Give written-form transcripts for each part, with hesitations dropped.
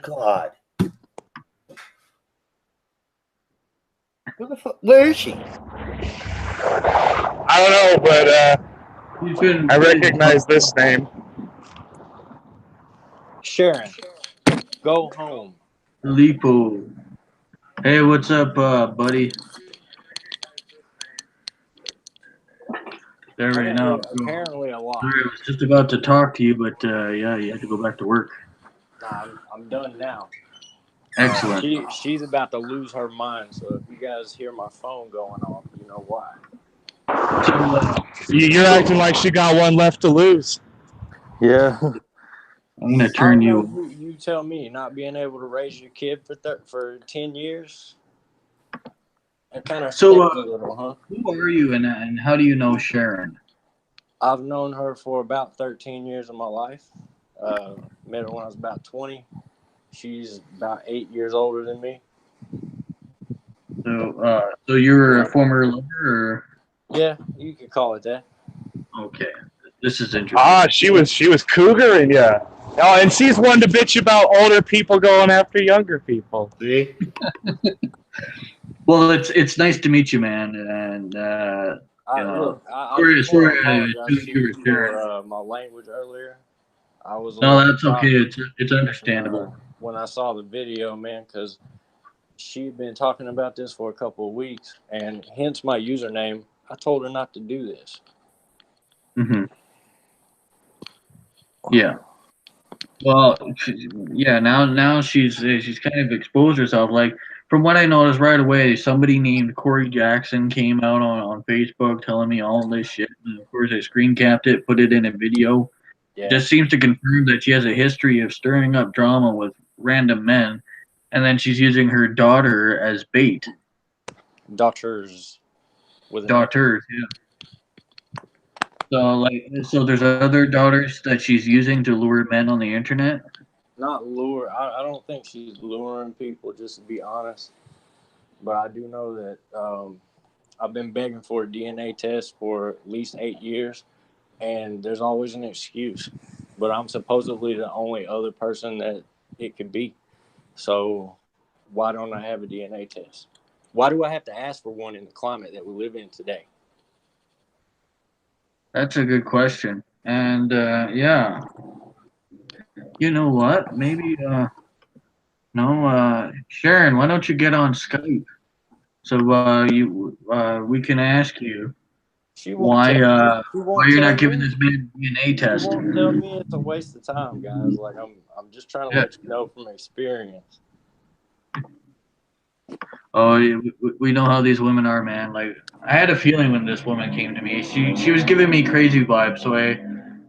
God. Who the fuck? Where is she? I don't know, but I recognize this name. Sharon, go home. Lipo. Hey, what's up, buddy? There right now. Apparently a lot. Sorry, I was just about to talk to you, but yeah, you had to go back to work. Nah, I'm done now. Excellent. She's about to lose her mind, so if you guys hear my phone going off, you know why. So, You're acting like she got one left to lose. Yeah. I'm gonna turn you. You tell me, not being able to raise your kid for 10 years. It kind of So, a little, huh? who are you, and how do you know Sharon? I've known her for about 13 years of my life. Met her when I was about 20. She's about 8 years older than me. So you're a former lover, or? Yeah, you could call it that. Okay, this is interesting. She was cougaring ya. Oh, and she's one to bitch about older people going after younger people. See? Well, it's nice to meet you, man, and I sorry, for my language earlier. I was. No, that's okay. It's understandable. When I saw the video, man, because she'd been talking about this for a couple of weeks, and hence my username. I told her not to do this. Mm-hmm. Yeah. Well, yeah. Now she's kind of exposed herself. Like from what I noticed right away, somebody named Corey Jackson came out on Facebook telling me all this shit. And of course, I screen capped it, put it in a video. Yeah. It just seems to confirm that she has a history of stirring up drama with random men, and then she's using her daughter as bait. Daughters. Daughters, yeah. So there's other daughters that she's using to lure men on the internet? Not lure. I don't think she's luring people, just to be honest. But I do know that I've been begging for a DNA test for at least 8 years, and there's always an excuse. But I'm supposedly the only other person that it could be. So why don't I have a DNA test? Why do I have to ask for one in the climate that we live in today? That's a good question. And yeah, you know what? Maybe Sharon, why don't you get on Skype so we can ask you why you're not giving this man a DNA test. She won't tell me it's a waste of time, guys. Like I'm just trying to let you know from experience. Oh, we know how these women are, man. Like I had a feeling when this woman came to me, she was giving me crazy vibes.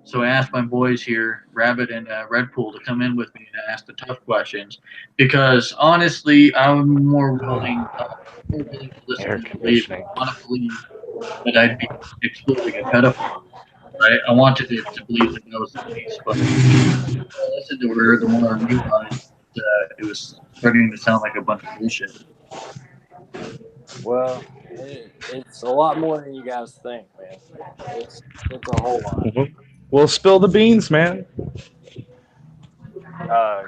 So I asked my boys here, Rabbit and Red Pool, to come in with me and ask the tough questions, because honestly, I'm more willing to listen to believe. I want to believe that I'd be exposing a pedophile. Right? I wanted to believe that that was the case, but the more I listened to her, the more I realized it was starting to sound like a bunch of bullshit. Well, it's a lot more than you guys think, man. It's a whole lot. We'll spill the beans, man.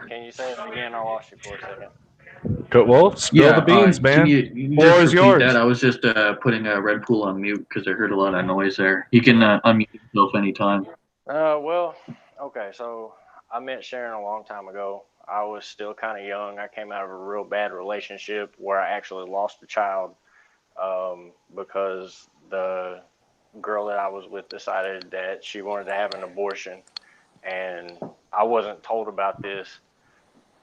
Can you say it again? I lost you for a second. Well, spill the beans, man. You floor is yours. That? I was just putting a Red Pool on mute because I heard a lot of noise there. You can unmute yourself anytime. Well, okay. So I met Sharon a long time ago. I was still kind of young. I came out of a real bad relationship where I actually lost a child because the girl that I was with decided that she wanted to have an abortion. And I wasn't told about this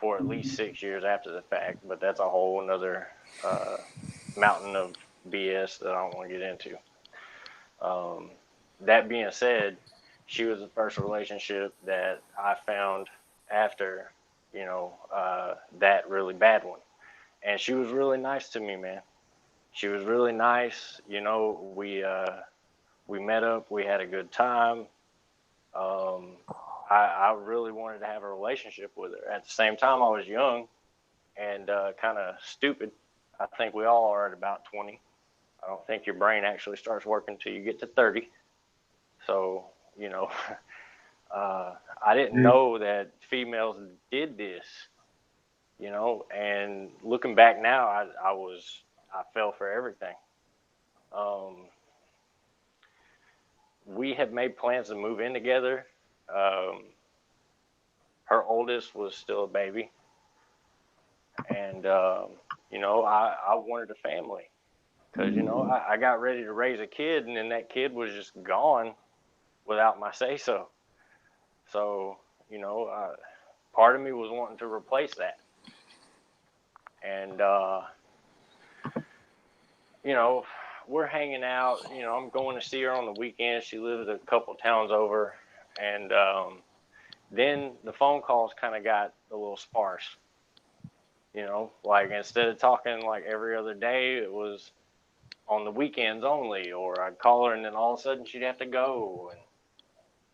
for at least 6 years after the fact, but that's a whole another mountain of BS that I don't want to get into. That being said, she was the first relationship that I found after, that really bad one. And she was really nice to me, man. She was really nice. We met up, we had a good time. I really wanted to have a relationship with her. At the same time, I was young and kind of stupid. I think we all are at about 20. I don't think your brain actually starts working until you get to 30. So, I didn't know that females did this. you know. And looking back now, I fell for everything. Um, we had made plans to move in together. Um, her oldest was still a baby, and you know, I wanted a family because you know I got ready to raise a kid, and then that kid was just gone without my say so. So you know, part of me was wanting to replace that, and you know, we're hanging out. You know, I'm going to see her on the weekends. She lives a couple towns over, and then the phone calls kind of got a little sparse. You know, like instead of talking like every other day, it was on the weekends only, or I'd call her and then all of a sudden she'd have to go, and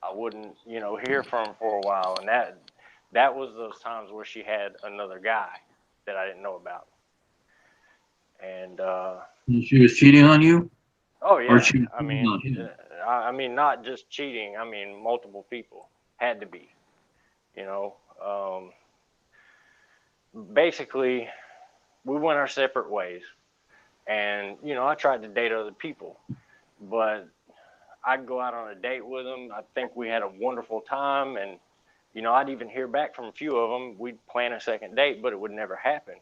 I wouldn't, you know, hear from her for a while, and that was those times where she had another guy that I didn't know about, and She was cheating on you, oh or yeah, she was I cheating mean, on him? I mean not just cheating, I mean multiple people had to be, you know, basically we went our separate ways, and you know I tried to date other people, but I'd go out on a date with them. I think we had a wonderful time, and you know, I'd even hear back from a few of them. We'd plan a second date, but it would never happen,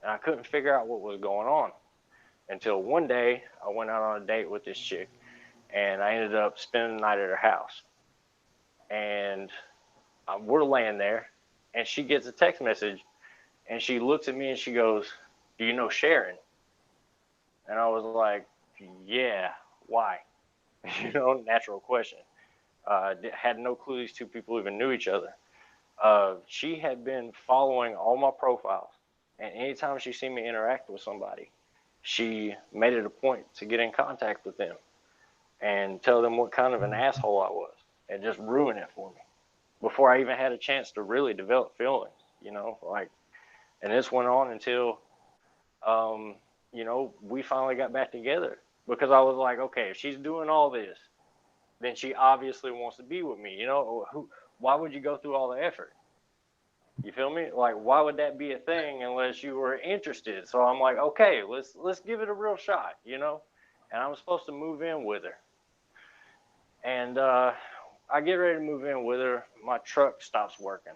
and I couldn't figure out what was going on until one day I went out on a date with this chick, and I ended up spending the night at her house, and we're laying there, and she gets a text message, and she looks at me and she goes, "Do you know Sharon?" And I was like, "Yeah, why?" You know, natural question. Had no clue these two people even knew each other. She had been following all my profiles, and anytime she seen me interact with somebody, she made it a point to get in contact with them and tell them what kind of an asshole I was, and just ruin it for me before I even had a chance to really develop feelings. You know, like, and this went on until, um, you know, we finally got back together because I was like, okay, if she's doing all this, then she obviously wants to be with me. You know, why would you go through all the effort? You feel me? Like, why would that be a thing unless you were interested? So I'm like, okay, let's give it a real shot, you know. And I was supposed to move in with her, and I get ready to move in with her. My truck stops working.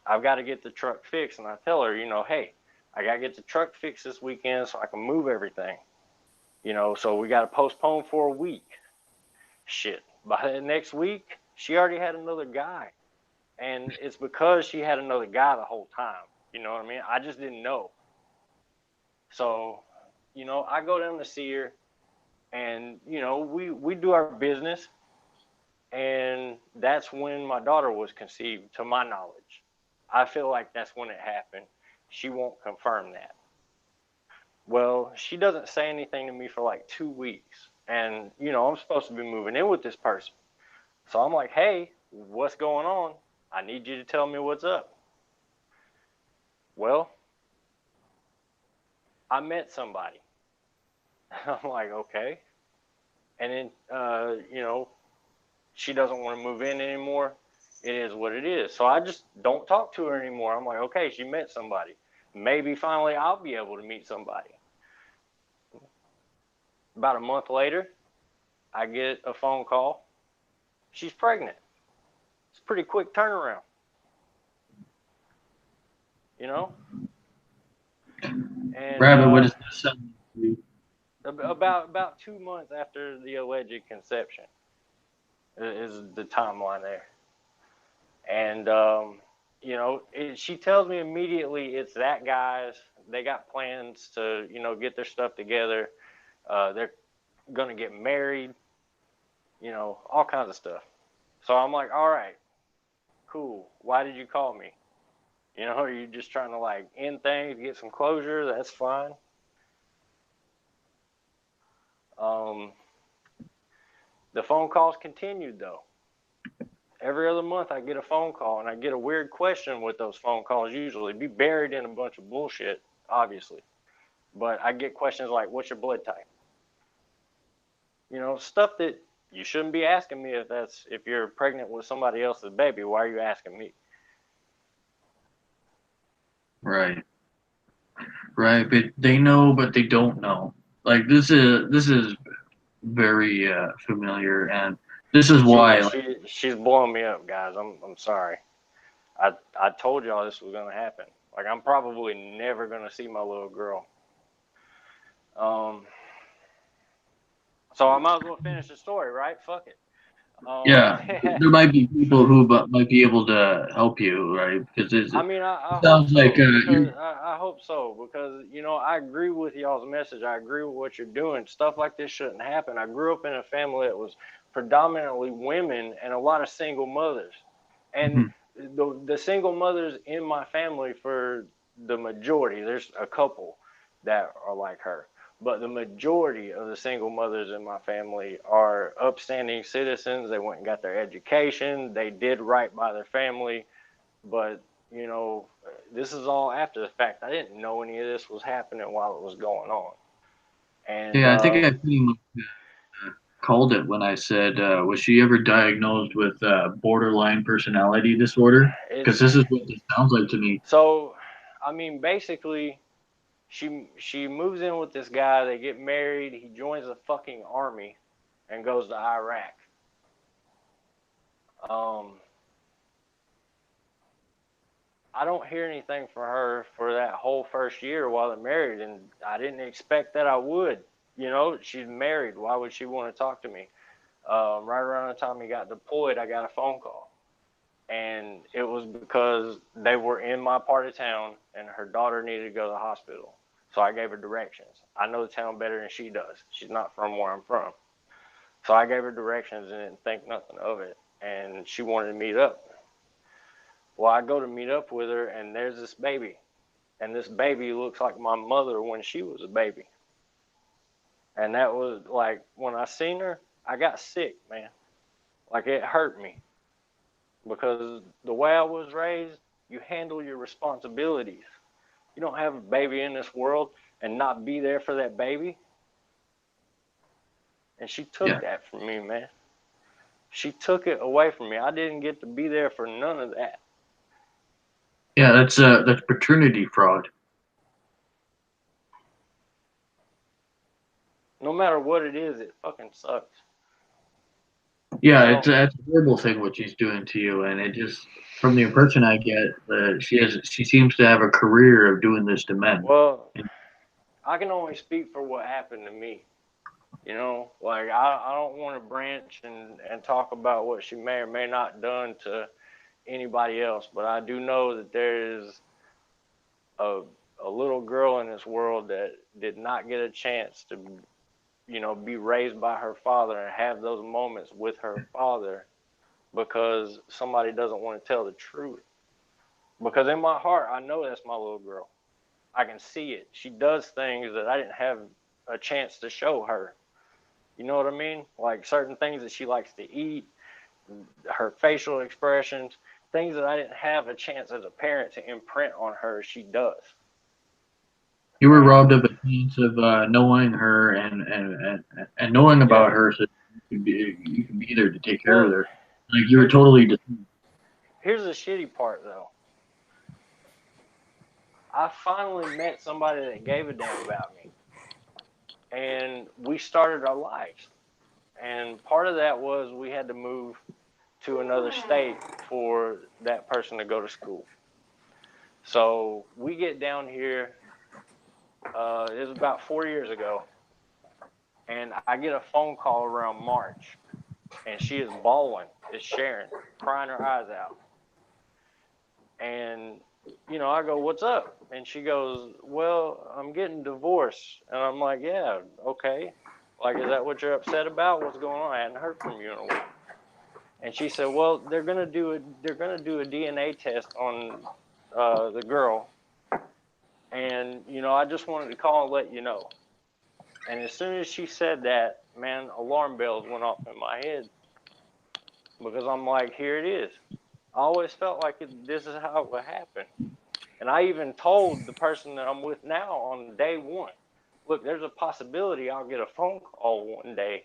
I've got to get the truck fixed, and I tell her, you know, hey, I got to get the truck fixed this weekend so I can move everything. You know, so we got to postpone for a week. Shit. By the next week, she already had another guy. And it's because she had another guy the whole time. You know what I mean? I just didn't know. So, you know, I go down to see her, and, you know, we do our business. And that's when my daughter was conceived, to my knowledge. I feel like that's when it happened. She won't confirm that. Well, she doesn't say anything to me for like 2 weeks. And, you know, I'm supposed to be moving in with this person. So I'm like, hey, what's going on? I need you to tell me what's up. Well, I met somebody. I'm like, okay. And then, you know, she doesn't want to move in anymore. It is what it is. So I just don't talk to her anymore. I'm like, okay, she met somebody. Maybe finally I'll be able to meet somebody. About a month later, I get a phone call. She's pregnant. It's a pretty quick turnaround, you know? And Rabbit, what does this sound to you? about 2 months after the alleged conception is the timeline there. And you know, she tells me immediately it's that guy's. They got plans to, you know, get their stuff together. They're gonna get married. You know, all kinds of stuff. So I'm like, all right, cool. Why did you call me? You know, are you just trying to like end things, get some closure? That's fine. Um, the phone calls continued though. Every other month I get a phone call, and I get a weird question with those phone calls. Usually be buried in a bunch of bullshit, obviously, but I get questions like, what's your blood type? You know, stuff that you shouldn't be asking me. If you're pregnant with somebody else's baby, why are you asking me? Right. Right. But they know, but they don't know. Like this is very familiar, and this is why. Like, She's blowing me up, guys. I'm sorry. I told y'all this was gonna happen. Like I'm probably never gonna see my little girl. Um, so I might as well finish the story, right? Fuck it. yeah, there might be people who might be able to help you, right? Because I mean, it I hope sounds like so because you're. I hope so because I agree with y'all's message. I agree with what you're doing. Stuff like this shouldn't happen. I grew up in a family that was predominantly women and a lot of single mothers, and Mhm. the single mothers in my family for the majority. There's a couple that are like her. But the majority of the single mothers in my family are upstanding citizens. They went and got their education. They did right by their family, but this is all after the fact. I didn't know any of this was happening while it was going on. And Yeah, I think I pretty much called it when I said, was she ever diagnosed with borderline personality disorder? Because it's this is what this sounds like to me. so, I mean, basically, she moves in with this guy. They get married. He joins the fucking army and goes to Iraq. Um, I don't hear anything from her for that whole first year while they're married, and I didn't expect that I would. She's married. Why would she want to talk to me? Right around the time he got deployed, I got a phone call. And it was because they were in my part of town and her daughter needed to go to the hospital. So I gave her directions. I know the town better than she does. She's not from where I'm from. So I gave her directions and didn't think nothing of it. And she wanted to meet up. Well, I go to meet up with her and there's this baby. And this baby looks like my mother when she was a baby. And that was like, when I seen her, I got sick, man. Like it hurt me because the way I was raised, you handle your responsibilities. You don't have a baby in this world and not be there for that baby. And she took Yeah, that from me, man. She took it away from me. I didn't get to be there for none of that. yeah, that's paternity fraud. No matter what it is, it fucking sucks. You Yeah, know? it's a horrible thing what she's doing to you, and it just from the impression I get, she seems to have a career of doing this to men. Well, And, I can only speak for what happened to me. Like I don't want to branch and talk about what she may or may not done to anybody else, but I do know that there is a a little girl in this world that did not get a chance to be raised by her father and have those moments with her father because somebody doesn't want to tell the truth. Because in my heart, I know that's my little girl. I can see it. She does things that I didn't have a chance to show her. You know what I mean? Like certain things that she likes to eat, her facial expressions, things that I didn't have a chance as a parent to imprint on her, she does. you were And robbed of a chance of knowing her and knowing yeah, about her, so you could be there to take care of well, her. Like you were here's totally. here's the shitty part though. I finally met somebody that gave a damn about me, and we started our lives. And part of that was we had to move to another state for that person to go to school. So we get down here. It was about 4 years ago, and I get a phone call around March, and she is bawling. It's Sharon, crying her eyes out. And I go, "What's up?" And she goes, "Well, I'm getting divorced." And I'm like, "Yeah, okay. Like, is that what you're upset about? What's going on? I hadn't heard from you in a week." And she said, "Well, they're gonna do a DNA test on the girl, and I just wanted to call and let you know." And as soon as she said that, man, alarm bells went off in my head because I'm like, here it is. I always felt like this is how it would happen. And I even told the person that I'm with now on day one, look, there's a possibility I'll get a phone call one day,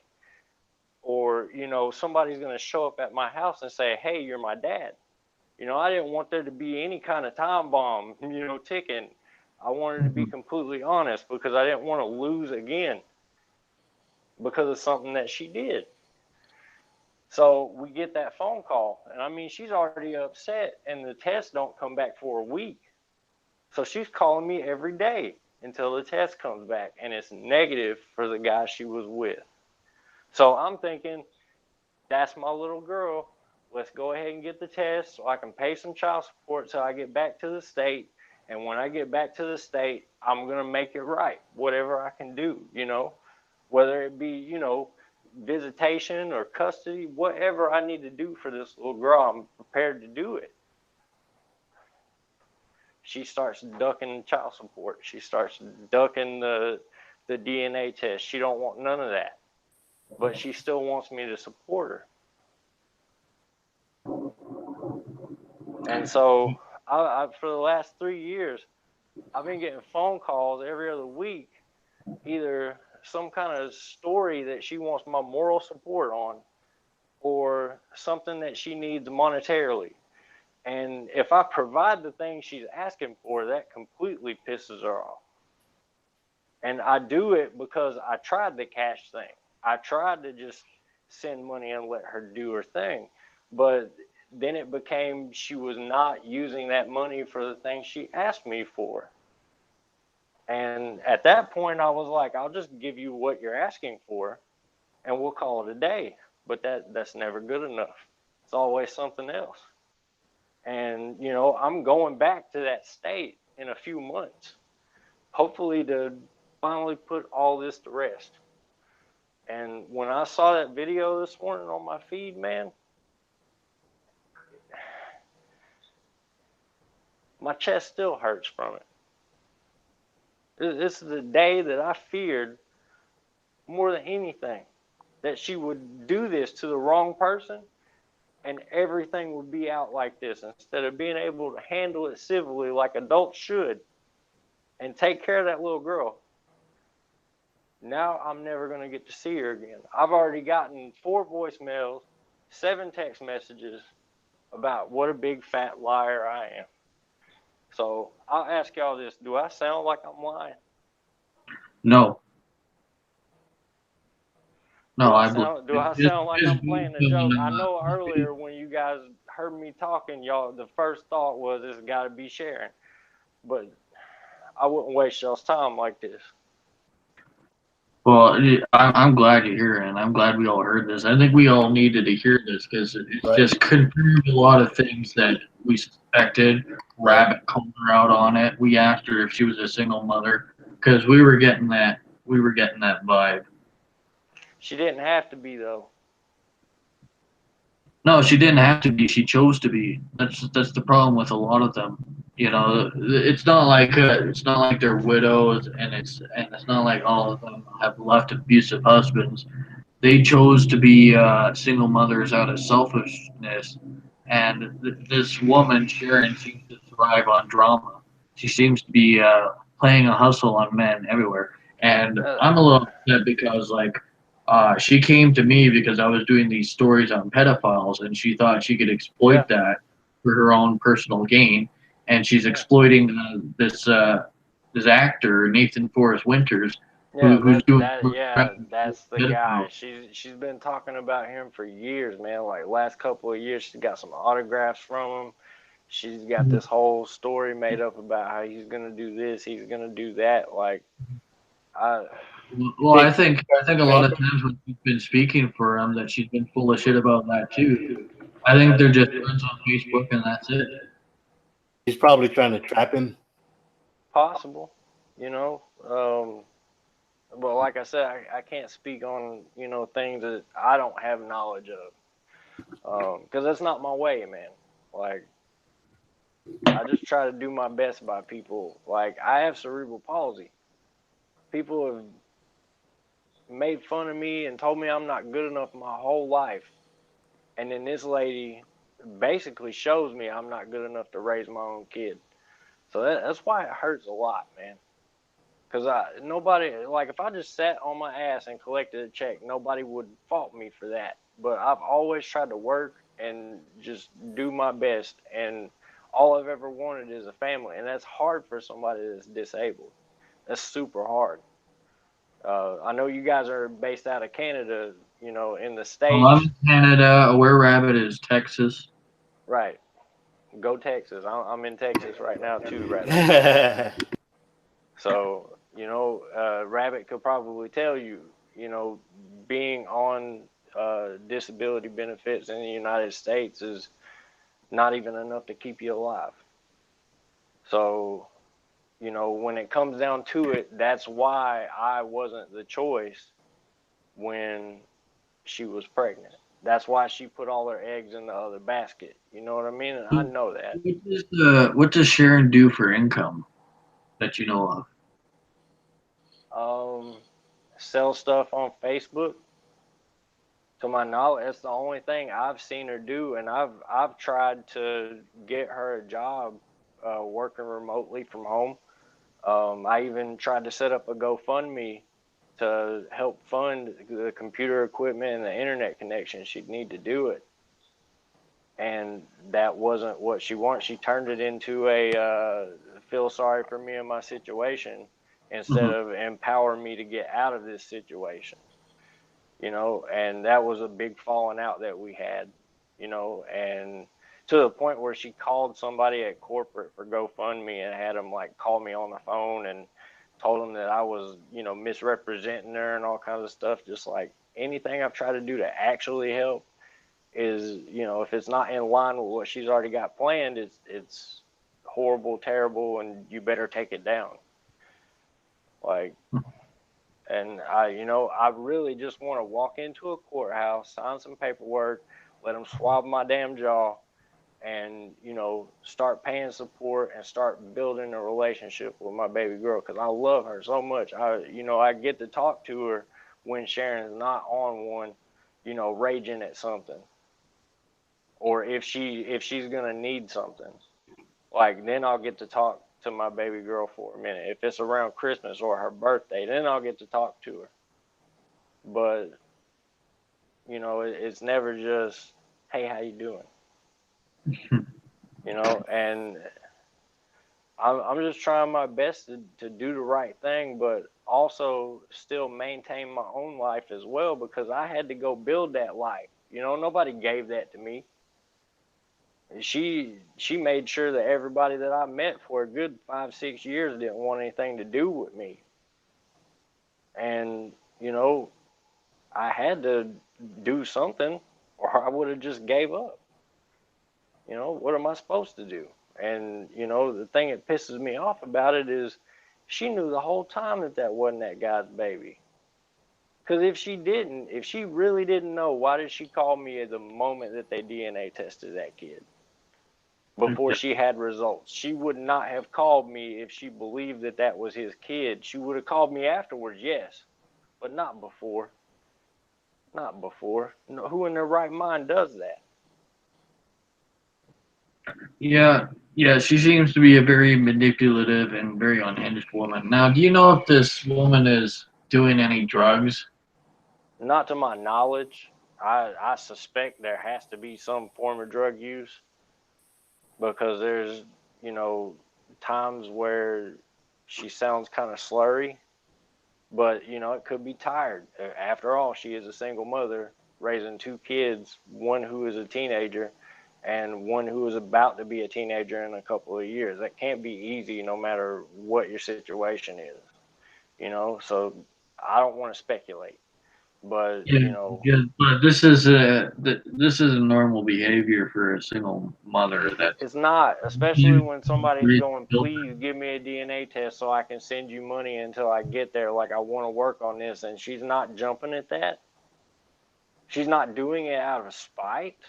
or somebody's going to show up at my house and say, "Hey, you're my dad." You know, I didn't want there to be any kind of time bomb, you know, ticking. I wanted to be completely honest because I didn't want to lose again because of something that she did. So we get that phone call, and I mean, she's already upset, and the test don't come back for a week. So she's calling me every day until the test comes back, and it's negative for the guy she was with. So I'm thinking, that's my little girl. Let's go ahead and get the test so I can pay some child support till I get back to the state. And when I get back to the state, I'm going to make it right, whatever I can do, you know, whether it be, you know, visitation or custody, whatever I need to do for this little girl, I'm prepared to do it. She starts ducking child support. She starts ducking the DNA test. She don't want none of that, but she still wants me to support her. And so for the last 3 years, I've been getting phone calls every other week, either some kind of story that she wants my moral support on or something that she needs monetarily. And if I provide the thing she's asking for, that completely pisses her off. And I do it because I tried the cash thing. I tried to just send money and let her do her thing. But then it became she was not using that money for the thing she asked me for. And at that point, I was like, I'll just give you what you're asking for, and we'll call it a day. But that's never good enough. It's always something else. And, you know, I'm going back to that state in a few months, hopefully to finally put all this to rest. And when I saw that video this morning on my feed, man, my chest still hurts from it. This is the day that I feared more than anything, that she would do this to the wrong person and everything would be out like this instead of being able to handle it civilly like adults should and take care of that little girl. Now I'm never going to get to see her again. I've already gotten 4 voicemails, 7 text messages about what a big fat liar I am. So I'll ask y'all this. Do I sound like I'm lying? No. No, do I sound like I'm playing a joke? I know earlier when you guys heard me talking, y'all, the first thought was it's got to be Sharon. But I wouldn't waste y'all's time like this. Well, I'm glad you're here, and I'm glad we all heard this. I think we all needed to hear this because it's just confirmed a lot of things that we suspected. Rabbit called her out on it. We asked her if she was a single mother because we were getting that vibe. She didn't have to be, though. No, she didn't have to be. She chose to be. That's the problem with a lot of them. You know, it's not like they're widows, and it's not like all of them have left abusive husbands. They chose to be single mothers out of selfishness. And this woman, Sharon, seems to thrive on drama. She seems to be playing a hustle on men everywhere. And I'm a little upset because, like, she came to me because I was doing these stories on pedophiles, and she thought she could exploit that for her own personal gain. And she's exploiting this actor, Nathan Forrest Winters, who's doing that's the guy. She's been talking about him for years, man. Like last couple of years, she's got some autographs from him. She's got this whole story made up about how he's gonna do this, he's gonna do that. Like, I think a lot of times when she's been speaking for him, that she's been full of shit about that too. I think they're just friends on Facebook and that's it. He's probably trying to trap him. Possible, you know. But like I said, I can't speak on, you know, things that I don't have knowledge of, because that's not my way, man. Like, I just try to do my best by people. Like, I have cerebral palsy. People have made fun of me and told me I'm not good enough my whole life. And then this lady basically shows me I'm not good enough to raise my own kid. So that's why it hurts a lot, man. Because nobody, like, if I just sat on my ass and collected a check, nobody would fault me for that. But I've always tried to work and just do my best. And all I've ever wanted is a family, and that's hard for somebody that's disabled. That's super hard. I know you guys are based out of Canada, you know, in the Well, I'm States. in Canada. Where Rabbit is Texas. Right. Go Texas. I'm in Texas right now too, right now. So, you know, Rabbit could probably tell you, you know, being on disability benefits in the United States is not even enough to keep you alive. So, you know, when it comes down to it, that's why I wasn't the choice when she was pregnant. That's why she put all her eggs in the other basket. You know what I mean? And I know that. What does Sharon do for income that you know of? Sell stuff on Facebook. To my knowledge, that's the only thing I've seen her do, and I've tried to get her a job working remotely from home. I even tried to set up a GoFundMe to help fund the computer equipment and the internet connection she'd need to do it. And that wasn't what she wanted. She turned it into a feel sorry for me and my situation instead of empower me to get out of this situation. You know, and that was a big falling out that we had, you know, and to the point where she called somebody at corporate for GoFundMe and had them like call me on the phone and told them that I was, you know, misrepresenting her and all kinds of stuff. Just like anything I've tried to do to actually help is, you know, if it's not in line with what she's already got planned, it's horrible, terrible, and you better take it down. Like, and you know, I really just want to walk into a courthouse, sign some paperwork, let them swab my damn jaw, and, you know, start paying support and start building a relationship with my baby girl because I love her so much. You know, I get to talk to her when Sharon's not on one, you know, raging at something, or if she's gonna need something, like then I'll get to talk to my baby girl for a minute. If it's around Christmas or her birthday, then I'll get to talk to her. But you know, it's never just, hey, how you doing? You know, and I'm just trying my best to do the right thing, but also still maintain my own life as well because I had to go build that life. You know, nobody gave that to me. She made sure that everybody that I met for a good 5-6 years didn't want anything to do with me. And, you know, I had to do something or I would have just gave up. You know, what am I supposed to do? And, you know, the thing that pisses me off about it is she knew the whole time that that wasn't that guy's baby. Because if she really didn't know, why did she call me at the moment that they DNA tested that kid? Before she had results. She would not have called me if she believed that that was his kid. She would have called me afterwards, yes, but not before. Not before. No, who in their right mind does that? Yeah, yeah, she seems to be a very manipulative and very unhinged woman. Now, do you know if this woman is doing any drugs? Not to my knowledge. I suspect there has to be some form of drug use because there's, you know, times where she sounds kind of slurry, but, you know, it could be tired. After all, she is a single mother raising two kids, one who is a teenager and one who is about to be a teenager in a couple of years. That can't be easy no matter what your situation is, you know, so I don't want to speculate, but, Yeah, you know, yeah, but this is a normal behavior for a single mother. That it's not, especially when somebody's going, please give me a DNA test so I can send you money until I get there. Like, I want to work on this. And she's not jumping at that. She's not doing it out of spite.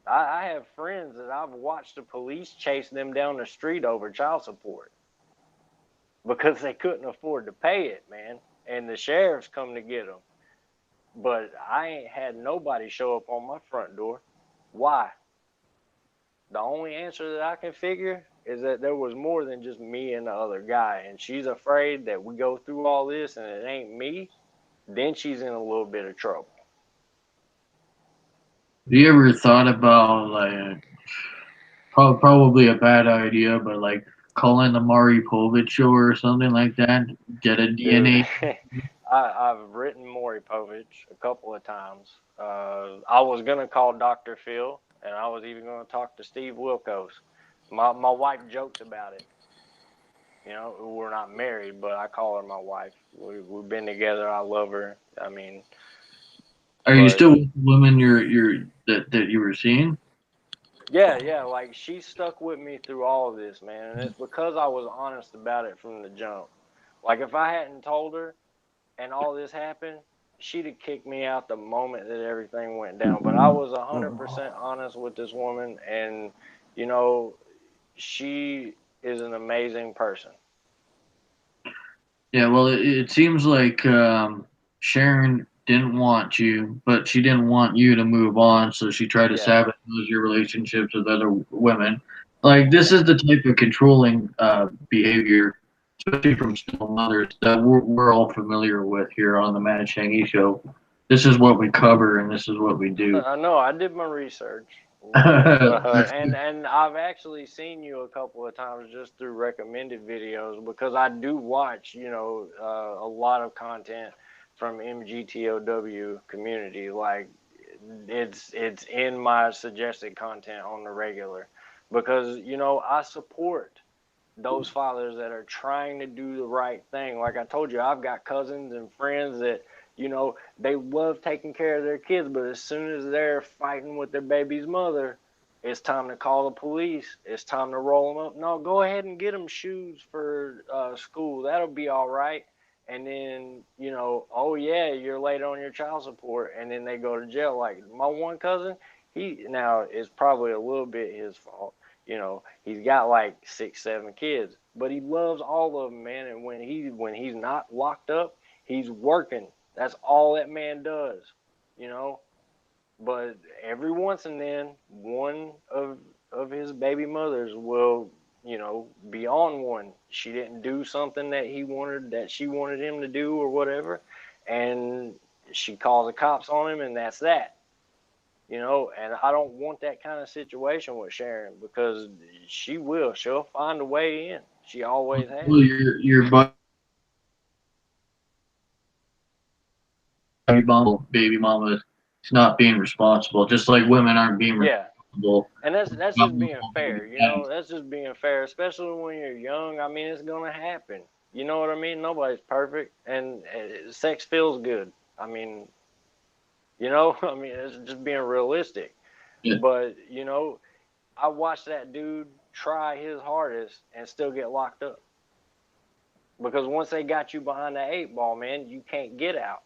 I have friends that I've watched the police chase them down the street over child support because they couldn't afford to pay it, man. And the sheriffs come to get them. But I ain't had nobody show up on my front door. Why? The only answer that I can figure is that there was more than just me and the other guy. And she's afraid that we go through all this and it ain't me. Then she's in a little bit of trouble. Have you ever thought about like probably a bad idea, but like calling the Maury Povich show or something like that? Get a Dude, DNA. I've written Maury Povich a couple of times. I was gonna call Dr. Phil, and I was even gonna talk to Steve Wilkos. My wife jokes about it. You know, we're not married, but I call her my wife. We've been together. I love her. I mean, Are you but still with the woman that you were seeing? yeah, like she stuck with me through all of this, man, and it's because I was honest about it from the jump. Like if I hadn't told her and all this happened, she'd have kicked me out the moment that everything went down. But I was 100% honest with this woman, and you know, she is an amazing person. Yeah, well, it seems like Sharon didn't want you, but she didn't want you to move on, so she tried to Yeah, sabotage your relationships with other women. Like, this is the type of controlling behavior, especially from single mothers, that we're all familiar with here on the Mad Shangy Show. This is what we cover, and this is what we do. I know. I did my research, you know, and I've actually seen you a couple of times just through recommended videos because I do watch, you know, a lot of content from MGTOW community. Like it's in my suggested content on the regular because you know I support those fathers that are trying to do the right thing. Like I told you, I've got cousins and friends that, you know, they love taking care of their kids, but as soon as they're fighting with their baby's mother, it's time to call the police. It's time to roll them up. No, go ahead and get them shoes for school. That'll be all right. And then, you know, oh yeah, you're late on your child support, and then they go to jail. Like my one cousin, he now it's probably a little bit his fault. You know, he's got like 6, 7 kids, but he loves all of them, man. And when he's not locked up, he's working. That's all that man does, you know. But every once and then, one of his baby mothers will, you know, be on one. She didn't do something that she wanted him to do or whatever, and she calls the cops on him, and that's that. You know, and I don't want that kind of situation with Sharon because she'll find a way in. She always has. Well, your baby mama is not being responsible, just like women aren't being Yeah, responsible. and that's just being fair. You know, that's just being fair, especially when you're young. I mean, it's gonna happen. You know what I mean? Nobody's perfect, and sex feels good. I mean, you know, I mean, it's just being realistic. Yeah. But you know, I watched that dude try his hardest and still get locked up. Because once they got you behind the 8 ball, man, you can't get out.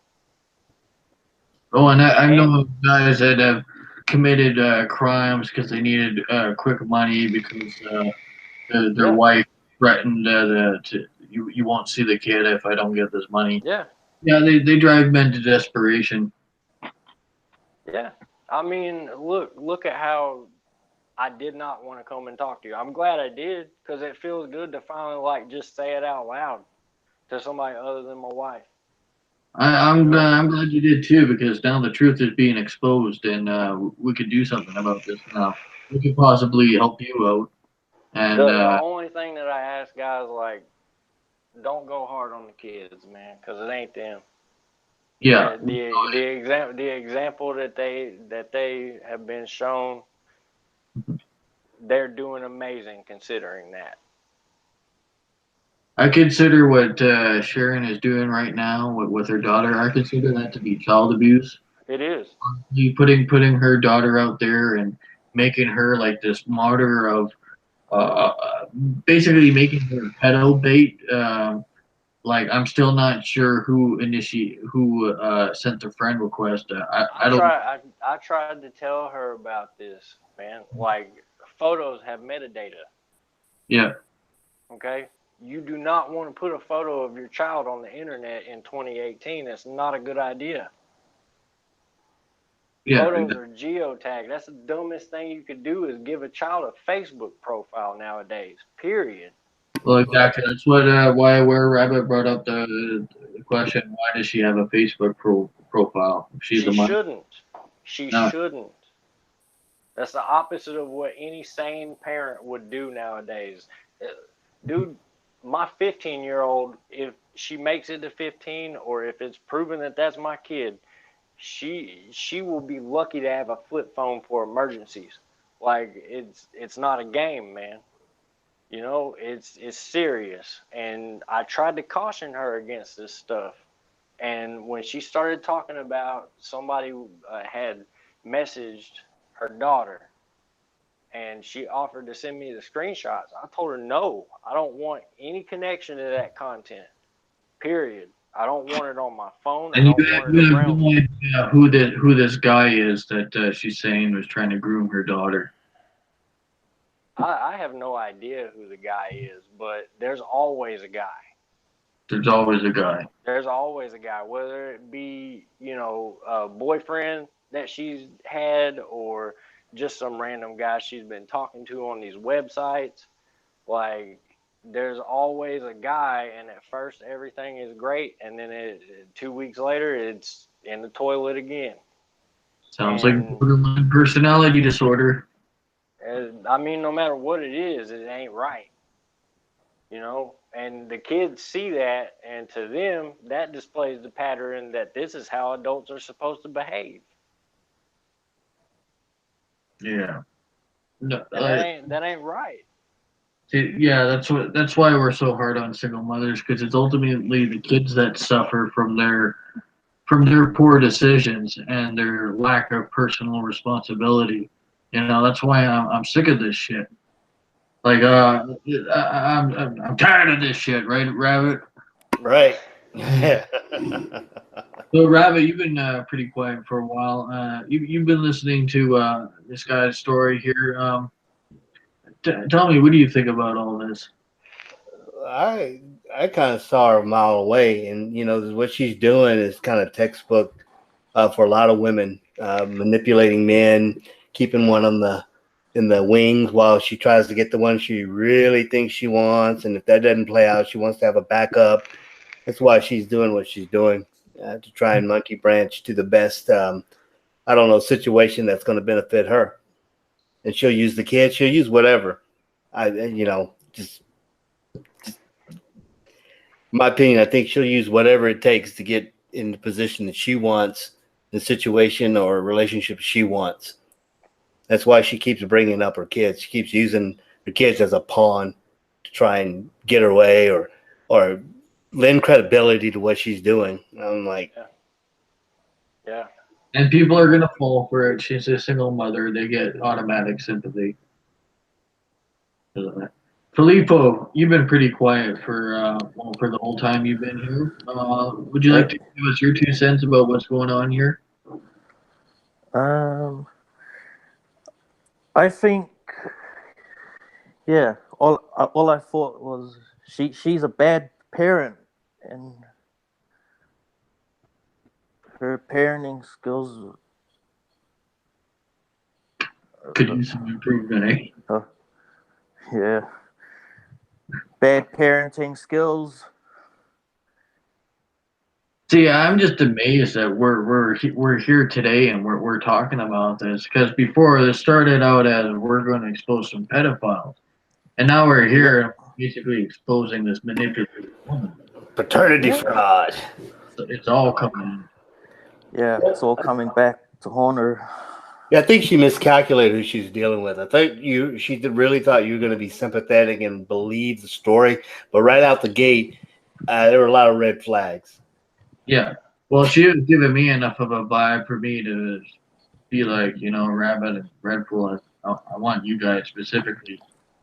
Oh, and You I can't. know guys that have committed crimes because they needed quick money because their Yeah, wife threatened to you won't see the kid if I don't get this money. yeah, Yeah, they drive men to desperation. yeah. I mean, look at how I did not want to come and talk to you. I'm glad I did because it feels good to finally like just say it out loud to somebody other than my wife. You know? I'm glad you did too because now the truth is being exposed and we could do something about this now. We could possibly help you out and The only thing that I ask guys like, don't go hard on the kids, man, because it ain't them. yeah. The example that they have been shown, they're doing amazing considering that. I consider what Sharon is doing right now with her daughter. I consider that to be child abuse. It is. You putting her daughter out there and making her like this martyr of basically making her pedo bait. Like I'm still not sure who sent the friend request. I don't. I tried to tell her about this, man. Like photos have metadata. Yeah, Okay, you do not want to put a photo of your child on the internet in 2018. That's not a good idea. yeah. Photos are geotagged. That's the dumbest thing you could do is give a child a Facebook profile nowadays. Period. Well, exactly. That's what why Where Rabbit brought up the question. Why does she have a Facebook profile? If she's She a minor. shouldn't. She No, shouldn't. That's the opposite of what any sane parent would do nowadays. Dude, my 15-year-old, if she makes it to 15 or if it's proven that that's my kid, she will be lucky to have a flip phone for emergencies. Like it's not a game, man. You know, it's serious. And I tried to caution her against this stuff. And when she started talking about somebody had messaged her daughter and she offered to send me the screenshots, I told her no, I don't want any connection to that content. Period. I don't want it on my phone. I And don't want it you have around no me. idea who this guy is that she's saying was trying to groom her daughter. I have no idea who the guy is, but there's always a guy. There's always a guy. There's always a guy, whether it be, a boyfriend that she's had or just some random guy she's been talking to on these websites. Like, there's always a guy, and at first everything is great, and then 2 weeks later, it's in the toilet again. Sounds like borderline personality disorder. I mean, no matter what it is, it ain't right. And the kids see that, and to them, that displays the pattern that this is how adults are supposed to behave. Yeah. No, And that ain't right. yeah, that's why we're so hard on single mothers, because it's ultimately the kids that suffer from their poor decisions and their lack of personal responsibility. That's why I'm sick of this shit. Like, I'm tired of this shit, right, Rabbit? Right. So, Rabbit, you've been pretty quiet for a while. You've been listening to this guy's story here. Tell me, what do you think about all this? I kind of saw her a mile away, and what she's doing is kind of textbook for a lot of women, manipulating men, keeping one on the in the wings while she tries to get the one she really thinks she wants, and if that doesn't play out, she wants to have a backup. That's why she's doing what she's doing, to try and monkey branch to the best. I don't know, situation that's going to benefit her, and she'll use the kid. She'll use whatever. Just my opinion, I think she'll use whatever it takes to get in the position that she wants, the situation or relationship she wants. That's why she keeps bringing up her kids. She keeps using her kids as a pawn to try and get her way or lend credibility to what she's doing. I'm like, Yeah. And people are gonna fall for it. She's a single mother. They get automatic sympathy. Filippo, you've been pretty quiet for the whole time you've been here. Would you like to give us your 2 cents about what's going on here? I think, yeah. All I thought was she's a bad parent, and her parenting skills. Could use some improvement, eh? Yeah, bad parenting skills. See, I'm just amazed that we're here today and we're talking about this, because before this started out as we're going to expose some pedophiles, and now we're here basically exposing this manipulative woman. paternity fraud. So it's all coming. Yeah, it's all coming back to haunt her. Yeah, I think she miscalculated who she's dealing with. I think she really thought you were going to be sympathetic and believe the story, but right out the gate, there were a lot of red flags. Yeah. Well, she was giving me enough of a vibe for me to be like, Rabbit and Red Bull. I want you guys specifically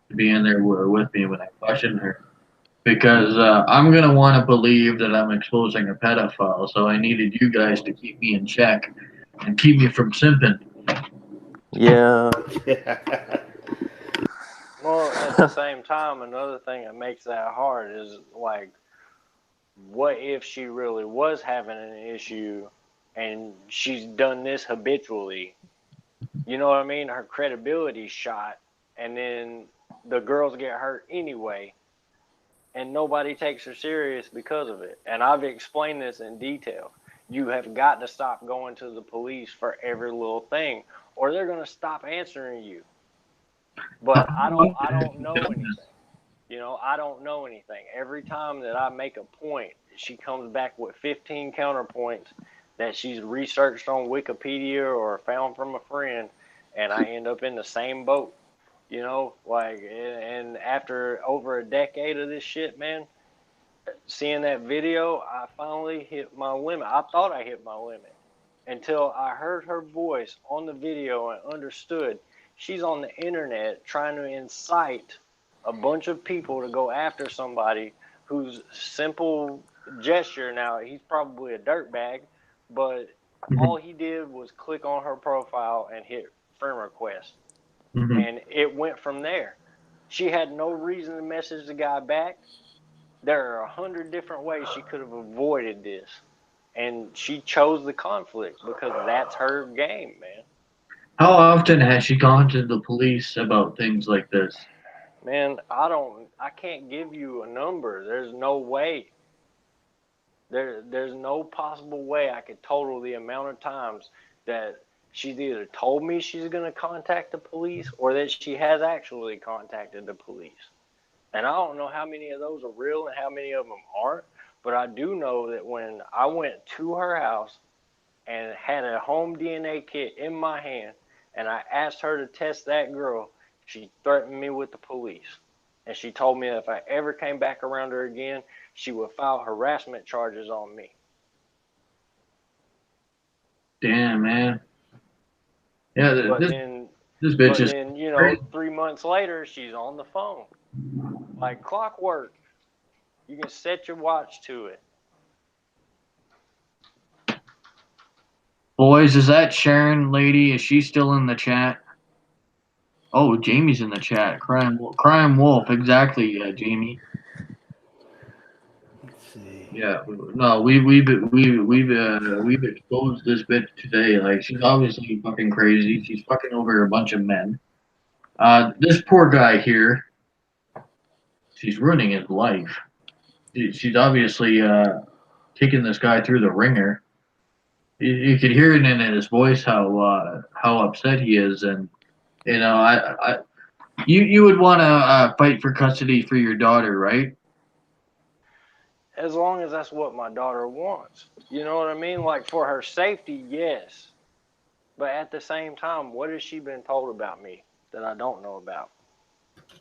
to be in there with me when I question her, because I'm gonna want to believe that I'm exposing a pedophile. So I needed you guys to keep me in check and keep me from simping. Yeah. Well, at the same time, another thing that makes that hard is, like, what if she really was having an issue and she's done this habitually? You know what I mean? Her credibility's shot, and then the girls get hurt anyway, and nobody takes her serious because of it. And I've explained this in detail. You have got to stop going to the police for every little thing. or they're gonna stop answering you. But I don't know anything. You know, I don't know anything. Every time that I make a point, she comes back with 15 counterpoints that she's researched on Wikipedia or found from a friend, and I end up in the same boat. You know, like, and after over a decade of this shit, man, seeing that video, I finally hit my limit. I thought I hit my limit until I heard her voice on the video and understood she's on the internet trying to incite a bunch of people to go after somebody whose simple gesture, now he's probably a dirtbag, but all he did was click on her profile and hit friend request. And it went from there. She had no reason to message the guy back. There are 100 different ways she could have avoided this. And she chose the conflict because that's her game, man. How often has she gone to the police about things like this? Man, I can't give you a number. There's no way. There's no possible way I could total the amount of times that she's either told me she's going to contact the police or that she has actually contacted the police. And I don't know how many of those are real and how many of them aren't, but I do know that when I went to her house and had a home DNA kit in my hand and I asked her to test that girl, she threatened me with the police. And she told me that if I ever came back around her again, she would file harassment charges on me. Damn, man. Yeah, this bitch but is then, you know, crazy. 3 months later, she's on the phone. Like clockwork. You can set your watch to it. Boys, is that Sharon lady? Is she still in the chat? Oh, Jamie's in the chat. Crime Wolf, exactly, Jamie. Let's see. Yeah, no, we've exposed this bitch today. Like, she's obviously fucking crazy. She's fucking over a bunch of men. This poor guy here, she's ruining his life. She's obviously taking this guy through the ringer. You could hear it in his voice how upset he is, and you know, you would want to fight for custody for your daughter, right? As long as that's what my daughter wants. You know what I mean? Like, for her safety, yes. But at the same time, what has she been told about me that I don't know about?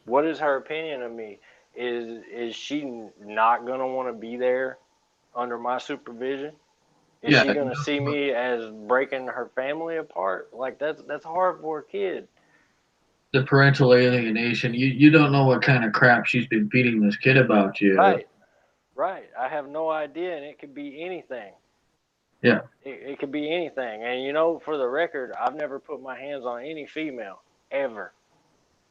What is her opinion of me? Is she not going to want to be there under my supervision? Is Yeah. she going to see me as breaking her family apart? Like, that's hard for a kid. The parental alienation. You don't know what kind of crap she's been feeding this kid about you. Right. I have no idea, and it could be anything. Yeah. It could be anything. And, you know, for the record, I've never put my hands on any female, ever.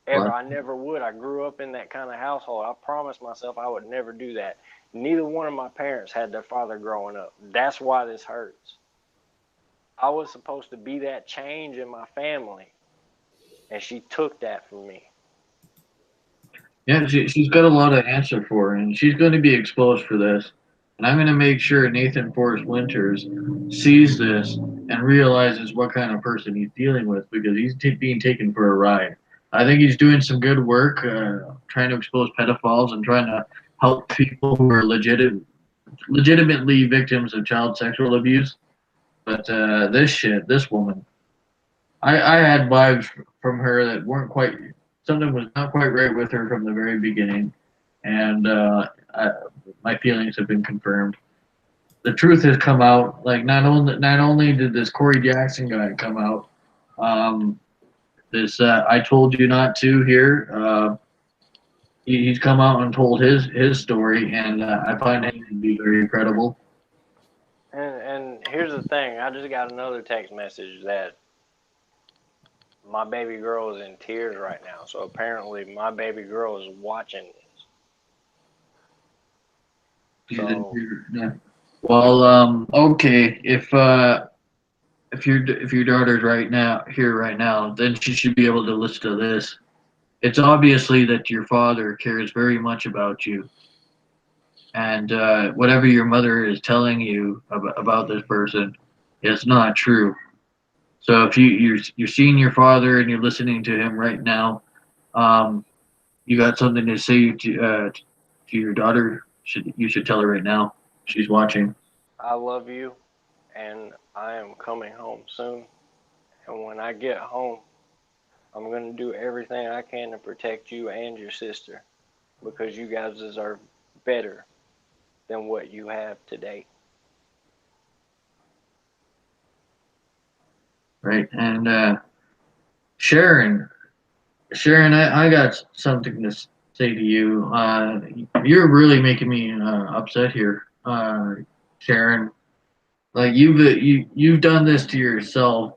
Ever. I never would. I grew up in that kind of household. I promised myself I would never do that. Neither one of my parents had their father growing up. That's why this hurts. I was supposed to be that change in my family, and she took that from me. Yeah, she's got a lot to answer for, and she's going to be exposed for this. And I'm going to make sure Nathan Forrest Winters sees this and realizes what kind of person he's dealing with, because he's being taken for a ride. I think he's doing some good work, trying to expose pedophiles and trying to help people who are legitimately victims of child sexual abuse. But this woman, I had vibes from her that weren't quite. Something was not quite right with her from the very beginning, and my feelings have been confirmed. The truth has come out. Like, not only did this Corey Jackson guy come out, this I told you not to here. He's come out and told his story, and I find him to be very credible. And here's the thing. I just got another text message that my baby girl is in tears right now. So apparently my baby girl is watching this. So, yeah. Well, okay. If your daughter's right now, then she should be able to listen to this. It's obviously that your father cares very much about you, and whatever your mother is telling you about this person is not true. So if you're seeing your father and you're listening to him right now, you got something to say to your daughter. You should tell her right now. She's watching. I love you, and I am coming home soon. And when I get home, I'm going to do everything I can to protect you and your sister because you guys deserve better than what you have today. Right. And Sharon, I got something to say to you. You're really making me upset here, Sharon. Like you've done this to yourself.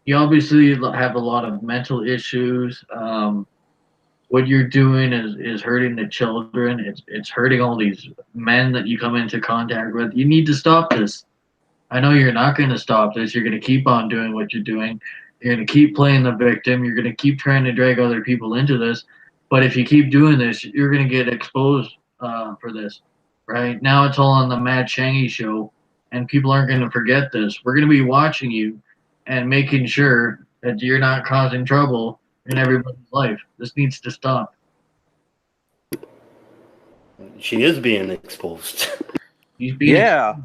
You obviously have a lot of mental issues. What you're doing is hurting the children. It's hurting all these men that you come into contact with. You need to stop this. I know you're not going to stop this. You're going to keep on doing what you're doing. You're going to keep playing the victim. You're going to keep trying to drag other people into this. But if you keep doing this, you're going to get exposed for this. Right now, it's all on the Mad Shangy show, and people aren't going to forget this. We're going to be watching you and making sure that you're not causing trouble in everybody's life. This needs to stop. She is being exposed. She's being Yeah.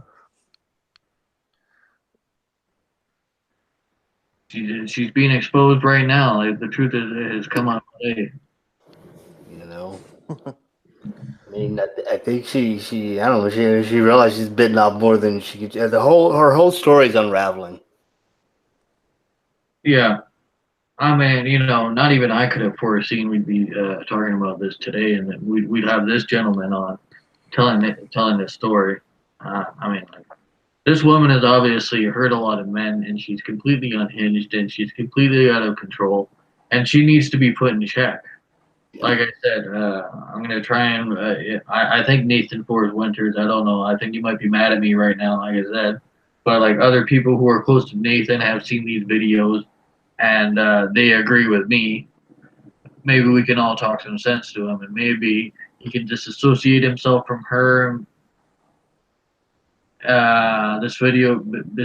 she's being exposed right now. Like, the truth has come out today. You know. I mean, I think she I don't know, she realized she's bitten off more than she could. Her whole story's unraveling. Yeah. I mean, not even I could have foreseen we'd be talking about this today, and that we'd have this gentleman on telling this story. I mean, like, this woman has obviously hurt a lot of men, and she's completely unhinged, and she's completely out of control, and she needs to be put in check. Like I said, I'm gonna try and I think Nathan Forrest Winters. I don't know. I think you might be mad at me right now, like I said, but like other people who are close to Nathan have seen these videos, and they agree with me. Maybe we can all talk some sense to him, and maybe he can disassociate himself from her. This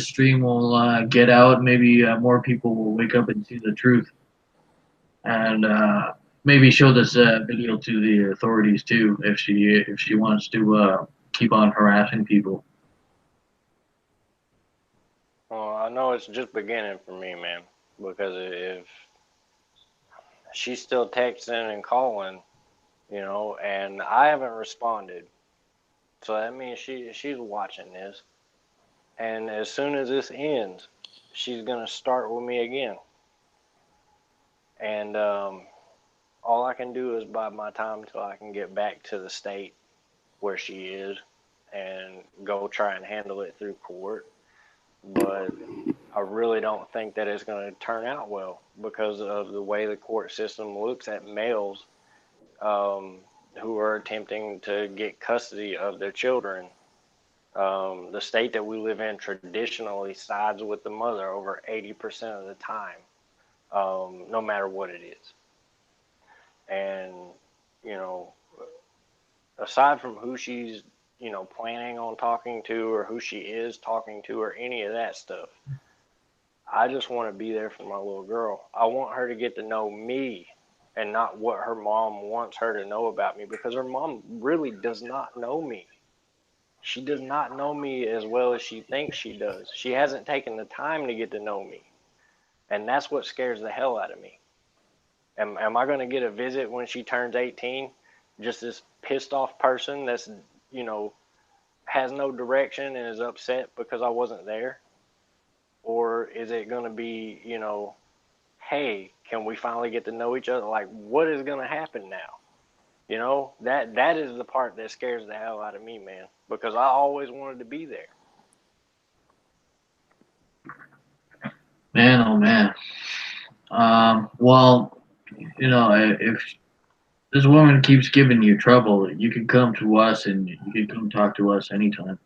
stream will get out. Maybe more people will wake up and see the truth, and maybe show this video to the authorities too, if she wants to keep on harassing people. Well, I know it's just beginning for me, man, because if she's still texting and calling, and I haven't responded, so that means she's watching this, and as soon as this ends, she's gonna start with me again, and all I can do is bide my time till I can get back to the state where she is and go try and handle it through court. But I really don't think that it's going to turn out well because of the way the court system looks at males who are attempting to get custody of their children. The state that we live in traditionally sides with the mother over 80% of the time, no matter what it is. And, aside from who she's, planning on talking to or who she is talking to or any of that stuff, I just want to be there for my little girl. I want her to get to know me and not what her mom wants her to know about me, because her mom really does not know me. She does not know me as well as she thinks she does. She hasn't taken the time to get to know me. And that's what scares the hell out of me. Am I going to get a visit when she turns 18? Just this pissed off person that's, has no direction and is upset because I wasn't there? Or is it going to be, hey, can we finally get to know each other? Like, what is going to happen now? That is the part that scares the hell out of me, man, because I always wanted to be there. Man, oh man. Well, if this woman keeps giving you trouble, you can come to us and you can come talk to us anytime.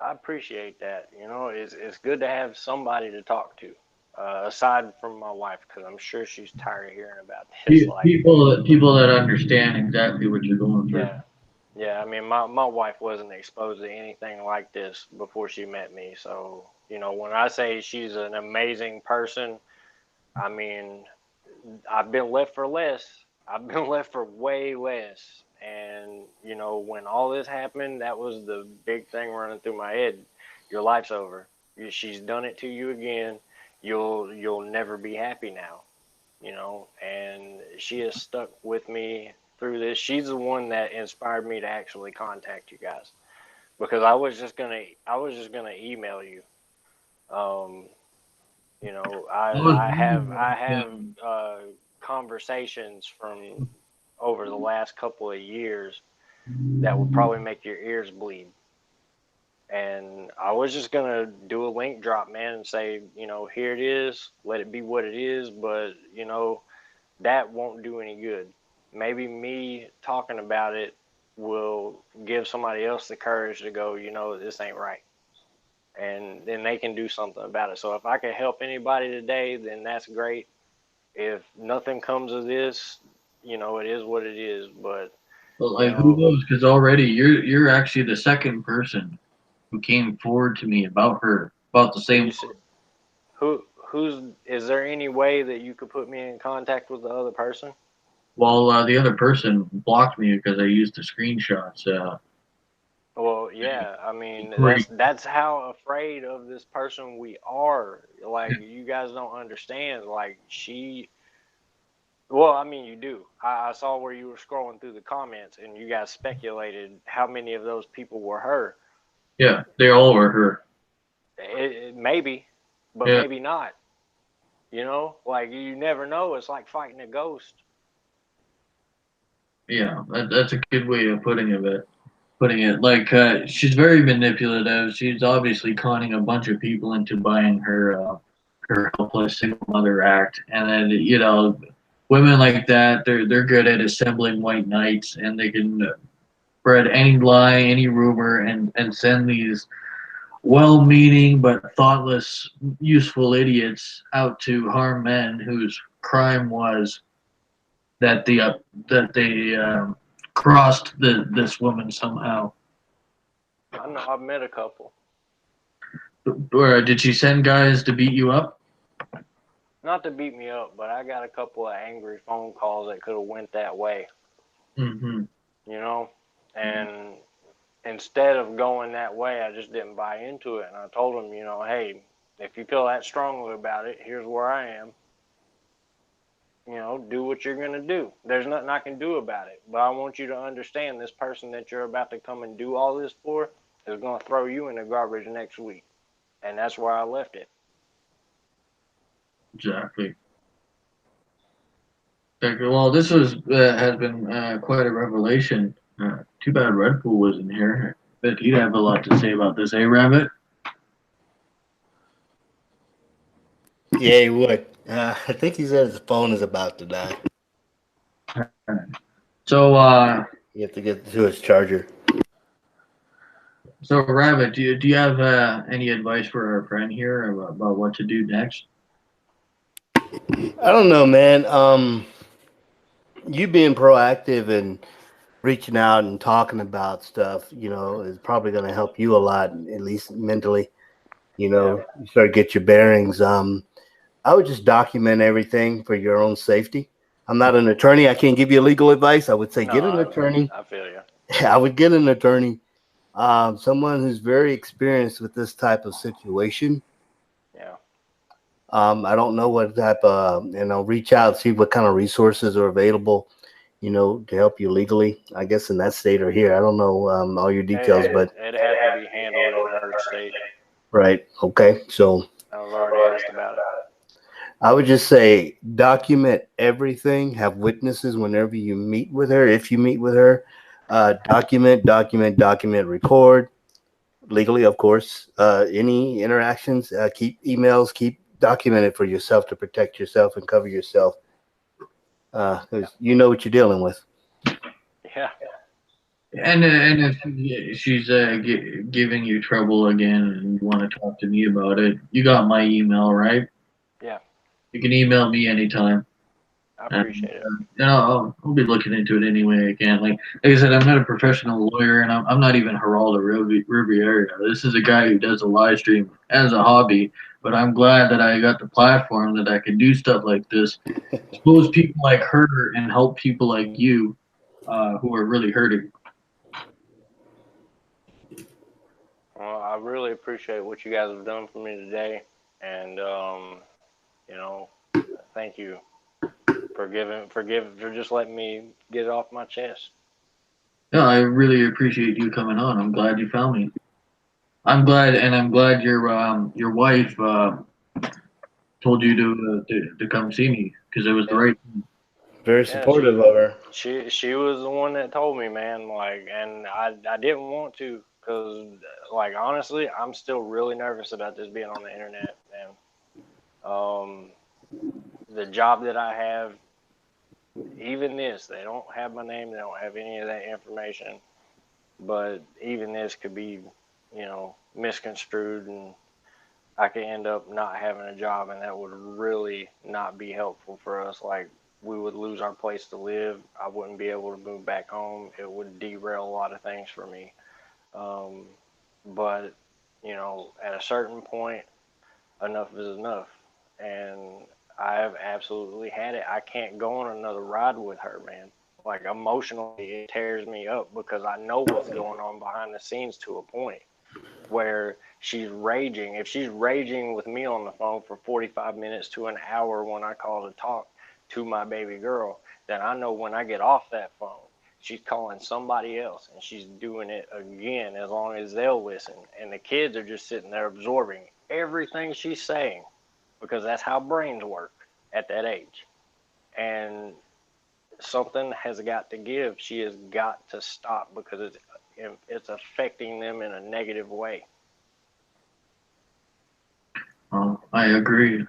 I appreciate that. It's good to have somebody to talk to, aside from my wife, because I'm sure she's tired of hearing about this. People that understand exactly what you're going through. Yeah. I mean, my wife wasn't exposed to anything like this before she met me, so You know, when I say she's an amazing person, I mean, I've been left for less. I've been left for way less. And, you know, when all this happened, that was the big thing running through my head. Your life's over. She's done it to you again. You'll never be happy now, you know. And she has stuck with me through this. She's the one that inspired me to actually contact you guys, because I was just gonna email you. Um, you know, I have conversations from over the last couple of years that would probably make your ears bleed. And I was just gonna do a link drop, man, and say, you know, here it is, let it be what it is. But you know, that won't do any good. Maybe me talking about it will give somebody else the courage to go, you know, this ain't right, and then they can do something about it. So if I can help anybody today, then that's great. If nothing comes of this, you know, it is what it is. But But you like, who know, knows? Because already you're actually the second person who came forward to me about the you same. said, who's is there any way that you could put me in contact with the other person? Well, the other person blocked me because I used the screenshots. Well, yeah, I mean, Great. that's how afraid of this person we are. Like, you guys don't understand. Like, well, I mean, you do. I saw where you were scrolling through the comments and you guys speculated how many of those people were her. Yeah, they all were her. Maybe, but Yeah, maybe not. You know, like, you never know. It's like fighting a ghost. yeah, that's a good way of putting it. Like, she's very manipulative. She's obviously conning a bunch of people into buying her helpless single mother act, and then women like that, they're good at assembling white knights, and they can spread any lie, any rumor, and send these well-meaning but thoughtless, useful idiots out to harm men whose crime was that they crossed this woman somehow. I know I've met a couple. Or did she send guys to beat you up? Not to beat me up, but I got a couple of angry phone calls that could have went that way. Mm-hmm. You know, and instead of going that way, I just didn't buy into it. And I told them, you know, hey, if you feel that strongly about it, here's where I am. You know, do what you're going to do. There's nothing I can do about it. But I want you to understand, this person that you're about to come and do all this for is going to throw you in the garbage next week. And that's where I left it. Exactly. Okay, well, this has been quite a revelation. Too bad Red Bull wasn't here. Bet he'd have a lot to say about this, eh, Rabbit? Yeah, he would. I think he said his phone is about to die. So, You have to get to his charger. so Rabbit, do you have any advice for our friend here about what to do next? I don't know, man. You being proactive and reaching out and talking about stuff, you know, is probably going to help you a lot, at least mentally. You know, you start to get your bearings. I would just document everything for your own safety. I'm not an attorney. I can't give you legal advice. I would say No, get an attorney. I feel you. I would get an attorney, someone who's very experienced with this type of situation. Yeah. I don't know what type of, reach out, see what kind of resources are available, to help you legally, I guess in that state or here. I don't know all your details, but It has to be handled in her state. right. Okay. So I was already asked about it. I would just say document everything, have witnesses whenever you meet with her. If you meet with her, document, record legally, of course, any interactions, keep emails, keep documented for yourself to protect yourself and cover yourself. Because you know what you're dealing with. Yeah. And if she's giving you trouble again and you want to talk to me about it, you got my email, right? Yeah. You can email me anytime. I appreciate it. I'll be looking into it anyway again. Like I said, I'm not a professional lawyer, and I'm not even Geraldo Riviera. This is a guy who does a live stream as a hobby. But I'm glad that I got the platform that I can do stuff like this, expose people like her, and help people like you, who are really hurting. Well, I really appreciate what you guys have done for me today, and you know, thank you for just letting me get it off my chest. Yeah, I really appreciate you coming on. I'm glad you found me. I'm glad your wife told you to come see me because it was the Yeah, right. Very yeah, supportive of her. she was the one that told me, man. Like, and I didn't want to, cause like honestly, I'm still really nervous about this being on the internet, man. Um, the job that I have, even this, they don't have my name, they don't have any of that information, but even this could be, misconstrued, and I could end up not having a job, and that would really not be helpful for us. Like, we would lose our place to live. I wouldn't be able to move back home. It would derail a lot of things for me. Um, but, at a certain point, enough is enough. And I have absolutely had it. I can't go on another ride with her, man. Like, emotionally, it tears me up because I know what's going on behind the scenes to a point where she's raging. If she's raging with me on the phone for 45 minutes to an hour when I call to talk to my baby girl, then I know when I get off that phone, she's calling somebody else and she's doing it again as long as they'll listen. And the kids are just sitting there absorbing everything she's saying because that's how brains work at that age. And something has got to give. She has got to stop because it's affecting them in a negative way. I agree.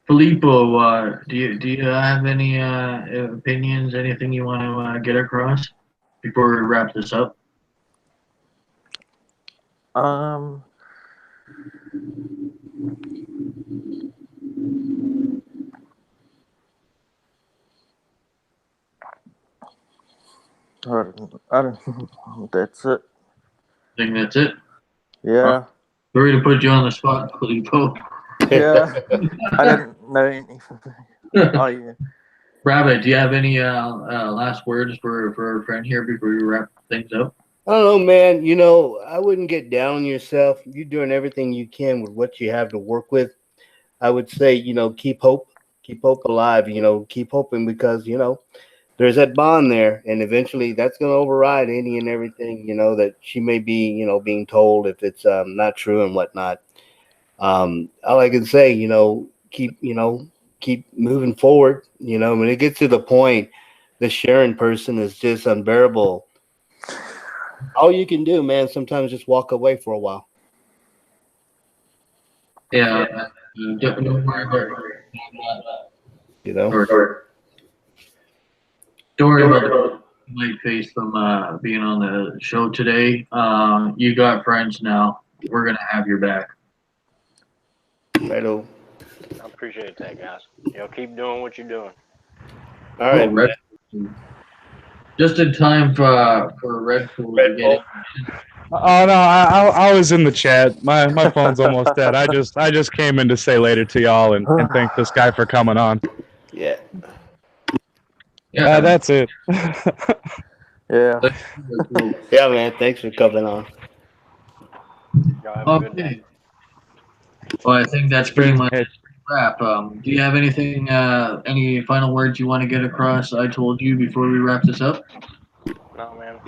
Filippo, do you have any opinions? Anything you want to get across before we wrap this up? Um, I don't. That's it. I think that's it. Uh, Yeah, Sorry to put you on the spot, Filippo. yeah. I didn't know anything. Oh yeah. Rabbit, do you have any last words for our friend here before we wrap things up? I don't know, man. I wouldn't get down on yourself. You're doing everything you can with what you have to work with. I would say, keep hope alive. Keep hoping because there's that bond there, and eventually that's going to override any and everything that she may be being told if it's not true and whatnot. All I can say, keep moving forward. When it gets to the point, the Sharon person is just unbearable. All you can do, man, sometimes just walk away for a while. Yeah, don't worry about You know. or don't worry about the white face from being on the show today. You got friends now. We're gonna have your back. Right. Oh, I appreciate that, guys. Keep doing what you're doing. all Oh, right, Red, just in time for Red Bull to Red get Bull. it. Oh no, I was in the chat. My phone's almost dead. I just came in to say later to y'all and thank this guy for coming on. Yeah. Yeah, That's it. Yeah. Yeah, man. Thanks for coming on. Y'all have a good day. Okay. Well, I think that's pretty much Hey, wrap. Do you have anything, any final words you want to get across? I told you before we wrap this up. No, man.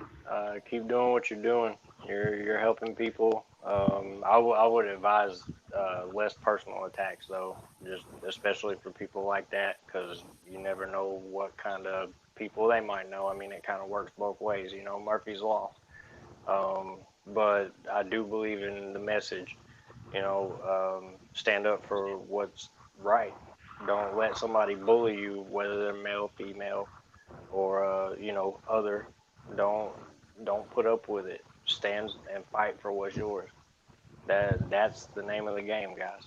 Keep doing what you're doing. You're helping people. I would advise less personal attacks though, just especially for people like that, because you never know what kind of people they might know. I mean, it kind of works both ways, Murphy's law. But I do believe in the message. Stand up for what's right. Don't let somebody bully you, whether they're male, female, or other. Don't don't put up with it. Stand and fight for what's yours. That's the name of the game, guys.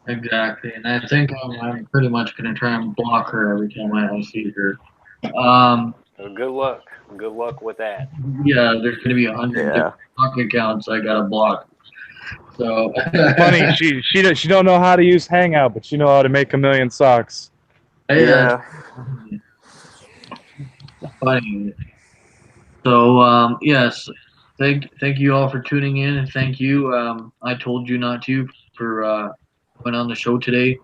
Exactly, and I think I'm pretty much gonna try and block her every time I see her. Um, Well, good luck. Good luck with that. yeah, there's gonna be 100 Yeah. different block accounts I gotta block. So Funny, she don't know how to use Hangout, but she know how to make a million socks. yeah, Yeah. funny. So yes, thank you all for tuning in, and thank you. I told you not to for coming on the show today.